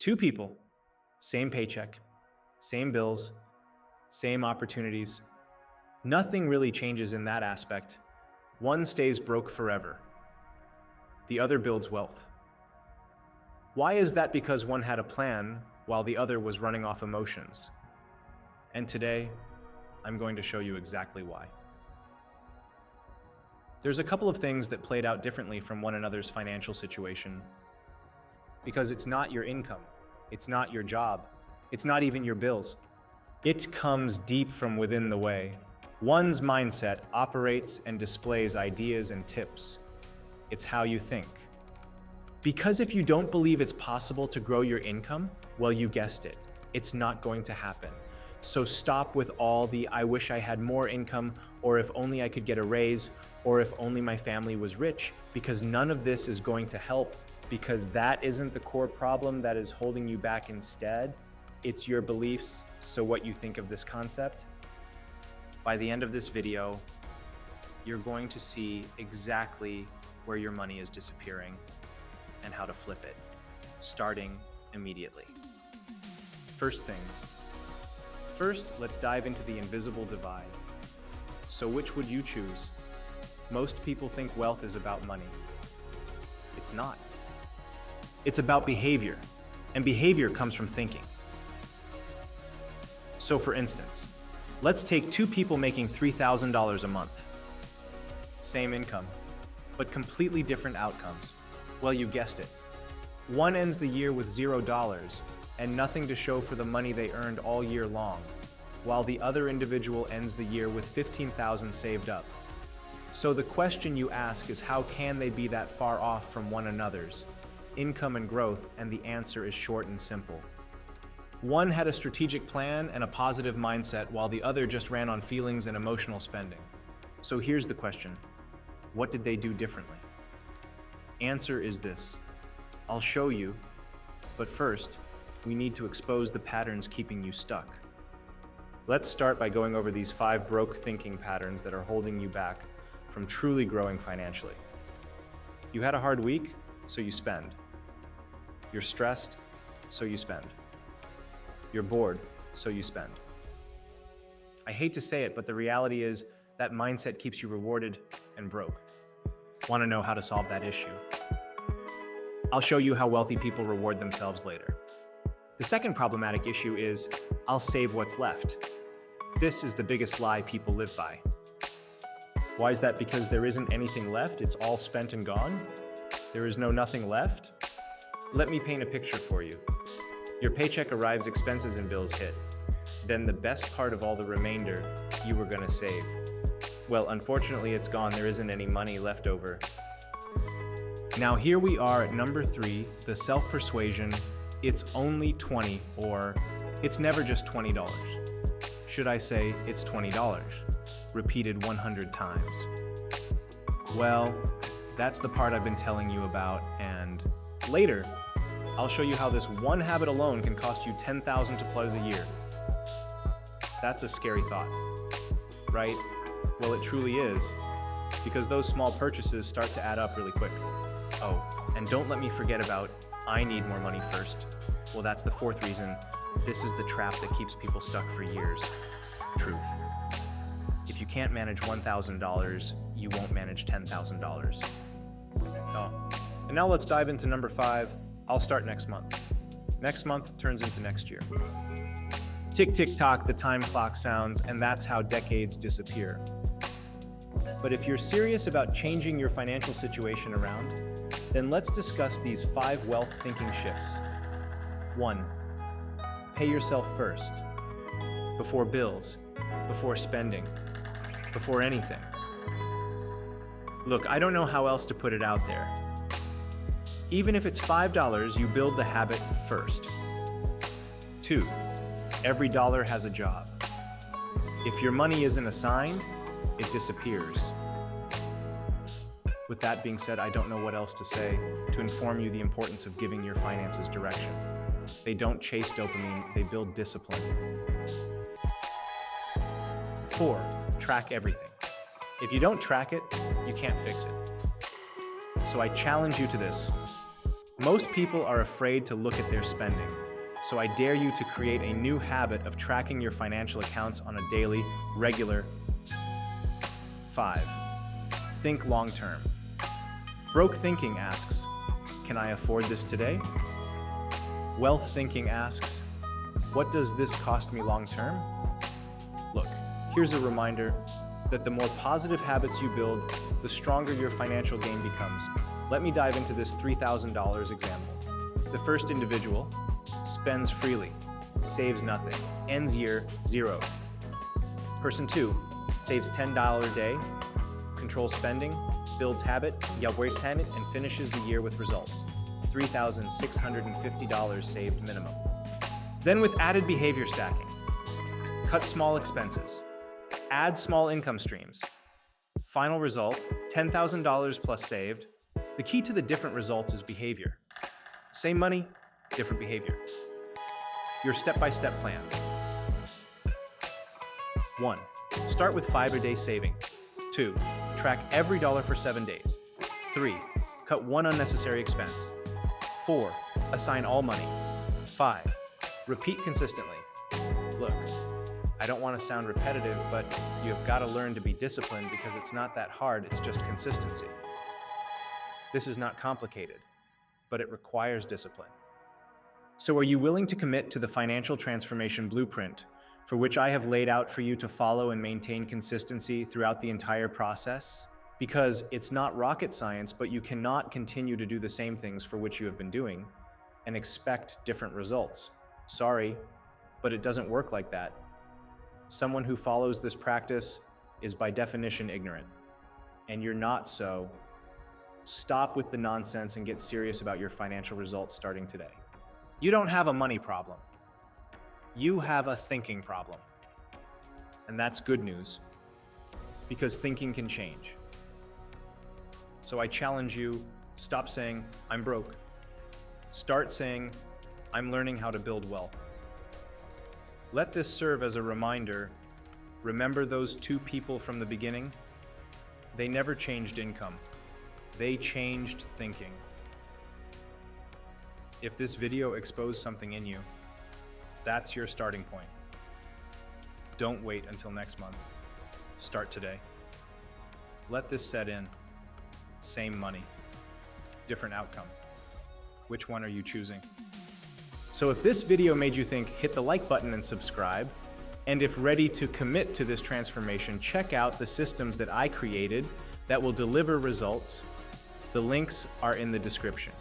Two people, same paycheck, same bills, same opportunities. Nothing really changes in that aspect. One stays broke forever. The other builds wealth. Why is that? Because one had a plan while the other was running off emotions. And today, I'm going to show you exactly why. There's a couple of things that played out differently from one another's financial situation. Because it's not your income, it's not your job, it's not even your bills. It comes deep from within the way. One's mindset operates and displays ideas and tips. It's how you think. Because if you don't believe it's possible to grow your income, well, you guessed it, it's not going to happen. So stop with all the "I wish I had more income," or "if only I could get a raise," or "if only my family was rich," because none of this is going to help, because that isn't the core problem that is holding you back. Instead, it's your beliefs. So what you think of this concept. By the end of this video, you're going to see exactly where your money is disappearing and how to flip it, starting immediately. First things first, let's dive into the invisible divide. So which would you choose? Most people think wealth is about money. It's not. It's about behavior, and behavior comes from thinking. So for instance, let's take two people making $3,000 a month. Same income, but completely different outcomes. Well, you guessed it. One ends the year with $0 and nothing to show for the money they earned all year long, while the other individual ends the year with $15,000 saved up. So the question you ask is, how can they be that far off from one another's income and growth? And the answer is short and simple. One had a strategic plan and a positive mindset, while the other just ran on feelings and emotional spending. So here's the question. What did they do differently? Answer is this. I'll show you, but first, we need to expose the patterns keeping you stuck. Let's start by going over these 5 broke thinking patterns that are holding you back from truly growing financially. You had a hard week, so you spend. You're stressed, so you spend. You're bored, so you spend. I hate to say it, but the reality is that mindset keeps you rewarded and broke. Want to know how to solve that issue? I'll show you how wealthy people reward themselves later. The second problematic issue is, I'll save what's left. This is the biggest lie people live by. Why is that? Because there isn't anything left. It's all spent and gone. There is nothing left. Let me paint a picture for you. Your paycheck arrives, expenses and bills hit. Then the best part of all the remainder you were gonna save. Well, unfortunately it's gone. There isn't any money left over. Now here we are at number 3, the self-persuasion, it's only 20, or it's never just $20. Should I say it's $20, repeated 100 times? Well, that's the part I've been telling you about, and later, I'll show you how this one habit alone can cost you $10,000 to plus a year. That's a scary thought, right? Well, it truly is, because those small purchases start to add up really quick. Oh, and don't let me forget about I need more money first. Well, that's the 4th reason. This is the trap that keeps people stuck for years. Truth. If you can't manage $1,000, you won't manage $10,000. Oh. And now let's dive into number 5. I'll start next month. Next month turns into next year. Tick, tick, tock, the time clock sounds, and that's how decades disappear. But if you're serious about changing your financial situation around, then let's discuss these 5 wealth thinking shifts. 1. Pay yourself first. Before bills, before spending, before anything. Look, I don't know how else to put it out there. Even if it's $5, you build the habit first. 2. Every dollar has a job. If your money isn't assigned, it disappears. With that being said, I don't know what else to say to inform you the importance of giving your finances direction. They don't chase dopamine, they build discipline. 4. Track everything. If you don't track it, you can't fix it. So I challenge you to this. Most people are afraid to look at their spending, so I dare you to create a new habit of tracking your financial accounts on a daily, regular. 5. Think long-term. Broke thinking asks, can I afford this today? Wealth thinking asks, what does this cost me long-term? Look, here's a reminder that the more positive habits you build, the stronger your financial game becomes. Let me dive into this $3,000 example. The first individual spends freely, saves nothing, ends year 0. Person 2 saves $10 a day, controls spending, builds habit, and finishes the year with results. $3,650 saved minimum. Then with added behavior stacking, cut small expenses, add small income streams. Final result, $10,000 plus saved. The key to the different results is behavior. Same money, different behavior. Your step-by-step plan. 1. Start with 5 a day saving. 2. Track every dollar for 7 days. 3. Cut one unnecessary expense. 4. Assign all money. 5. Repeat consistently. Look, I don't want to sound repetitive, but you have got to learn to be disciplined because it's not that hard, it's just consistency. This is not complicated, but it requires discipline. So are you willing to commit to the financial transformation blueprint for which I have laid out for you to follow and maintain consistency throughout the entire process? Because it's not rocket science, but you cannot continue to do the same things for which you have been doing and expect different results. Sorry, but it doesn't work like that. Someone who follows this practice is by definition ignorant, and you're not, so stop with the nonsense and get serious about your financial results starting today. You don't have a money problem. You have a thinking problem. And that's good news, because thinking can change. So I challenge you, stop saying, I'm broke. Start saying, I'm learning how to build wealth. Let this serve as a reminder. Remember those 2 people from the beginning? They never changed income. They changed thinking. If this video exposed something in you, that's your starting point. Don't wait until next month. Start today. Let this set in. Same money, different outcome. Which one are you choosing? So if this video made you think, hit the like button and subscribe. And if ready to commit to this transformation, check out the systems that I created that will deliver results. The links are in the description.